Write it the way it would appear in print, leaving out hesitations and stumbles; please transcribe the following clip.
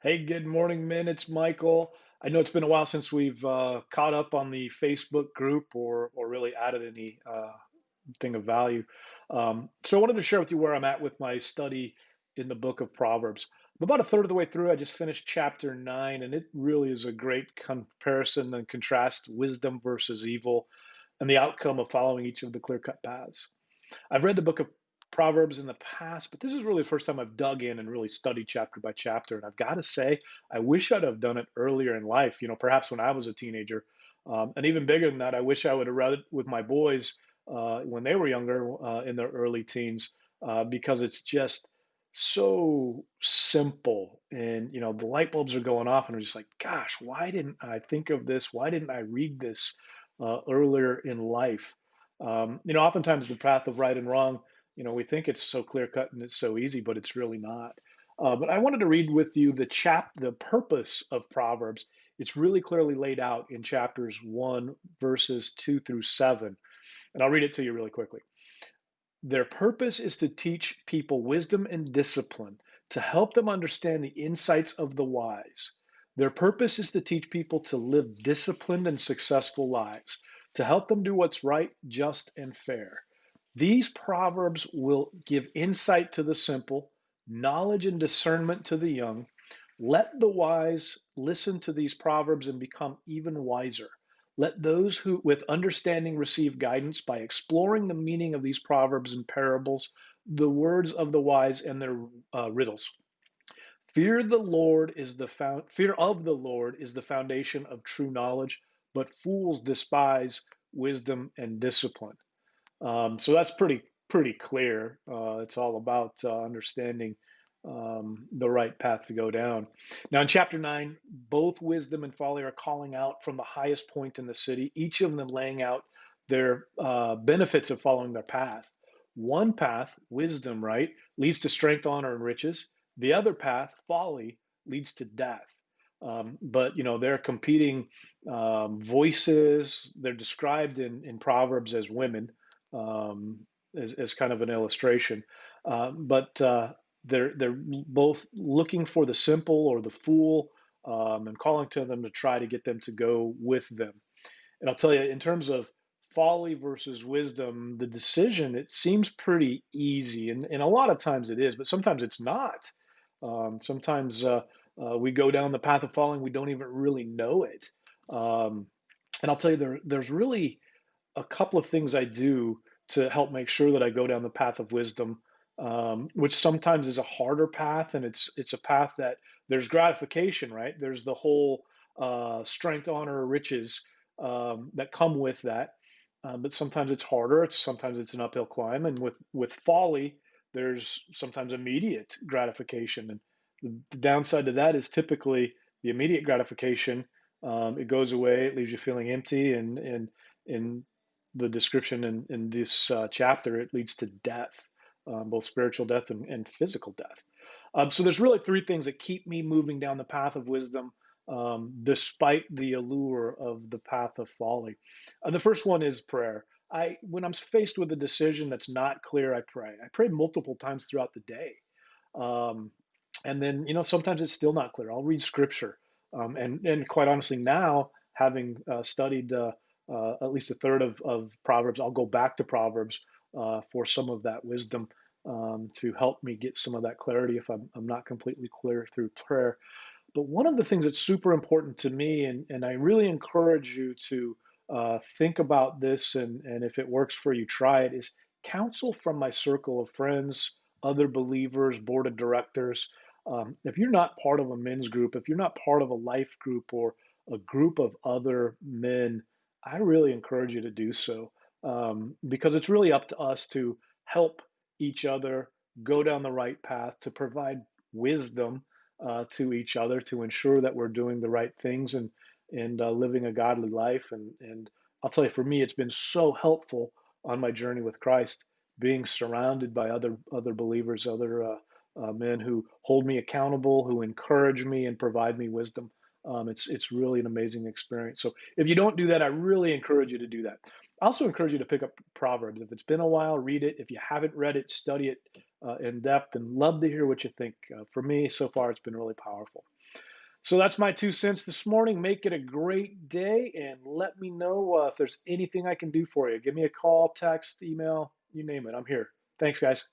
Hey, good morning, men. It's Michael. I know it's been a while since we've caught up on the Facebook group or really added any thing of value. So I wanted to share with you where I'm at with my study in the book of Proverbs. I'm about a third of the way through. I just finished chapter 9, and it really is a great comparison and contrast wisdom versus evil and the outcome of following each of the clear-cut paths. I've read the book of Proverbs in the past, but this is really the first time I've dug in and really studied chapter by chapter. And I've got to say, I wish I'd have done it earlier in life, perhaps when I was a teenager. And even bigger than that, I wish I would have read it with my boys when they were younger, in their early teens, because it's just so simple. And, the light bulbs are going off, and I'm just like, gosh, why didn't I think of this? Why didn't I read this earlier in life? Oftentimes the path of right and wrong, we think it's so clear cut and it's so easy, but it's really not. But I wanted to read with you the purpose of Proverbs. It's really clearly laid out in chapters 1, verses 2 through 7. And I'll read it to you really quickly. Their purpose is to teach people wisdom and discipline, to help them understand the insights of the wise. Their purpose is to teach people to live disciplined and successful lives, to help them do what's right, just, and fair. These proverbs will give insight to the simple, knowledge and discernment to the young. Let the wise listen to these proverbs and become even wiser. Let those who with understanding receive guidance by exploring the meaning of these proverbs and parables, the words of the wise and their riddles. Fear of the Lord is the foundation of true knowledge, but fools despise wisdom and discipline. So that's pretty clear. It's all about understanding the right path to go down. Now, in chapter 9, both wisdom and folly are calling out from the highest point in the city, each of them laying out their benefits of following their path. One path, wisdom, right, leads to strength, honor, and riches. The other path, folly, leads to death. But they're competing voices. They're described in Proverbs as women, as kind of an illustration. But they're both looking for the simple or the fool, and calling to them to try to get them to go with them. And I'll tell you, in terms of folly versus wisdom, the decision, it seems pretty easy, and a lot of times it is, but sometimes it's not. Sometimes we go down the path of falling, we don't even really know it. And I'll tell you, there's really a couple of things I do to help make sure that I go down the path of wisdom, which sometimes is a harder path, and it's a path that there's gratification, right? There's the whole strength, honor, riches that come with that, but sometimes it's harder. Sometimes it's an uphill climb, and with folly, there's sometimes immediate gratification, and the downside to that is typically the immediate gratification. It goes away, it leaves you feeling empty, and the description in this chapter, it leads to death, both spiritual death and physical death. So there's really three things that keep me moving down the path of wisdom, despite the allure of the path of folly. And the first one is prayer. When I'm faced with a decision that's not clear, I pray. I pray multiple times throughout the day. Um, and then, sometimes it's still not clear. I'll read scripture. And quite honestly, now having studied at least a third of Proverbs, I'll go back to Proverbs for some of that wisdom, to help me get some of that clarity if I'm not completely clear through prayer. But one of the things that's super important to me, and I really encourage you to think about this, and if it works for you, try it, is counsel from my circle of friends, other believers, board of directors. If you're not part of a men's group, if you're not part of a life group or a group of other men, I really encourage you to do so, because it's really up to us to help each other go down the right path, to provide wisdom to each other, to ensure that we're doing the right things and living a godly life. And I'll tell you, for me, it's been so helpful on my journey with Christ, being surrounded by other believers, other men who hold me accountable, who encourage me and provide me wisdom. It's really an amazing experience. So if you don't do that, I really encourage you to do that. I also encourage you to pick up Proverbs. If it's been a while, read it. If you haven't read it, study it. in depth, and love to hear what you think. For me, so far, it's been really powerful. So that's my 2 cents this morning. Make it a great day, and let me know if there's anything I can do for you. Give me a call, text, email, you name it. I'm here. Thanks, guys.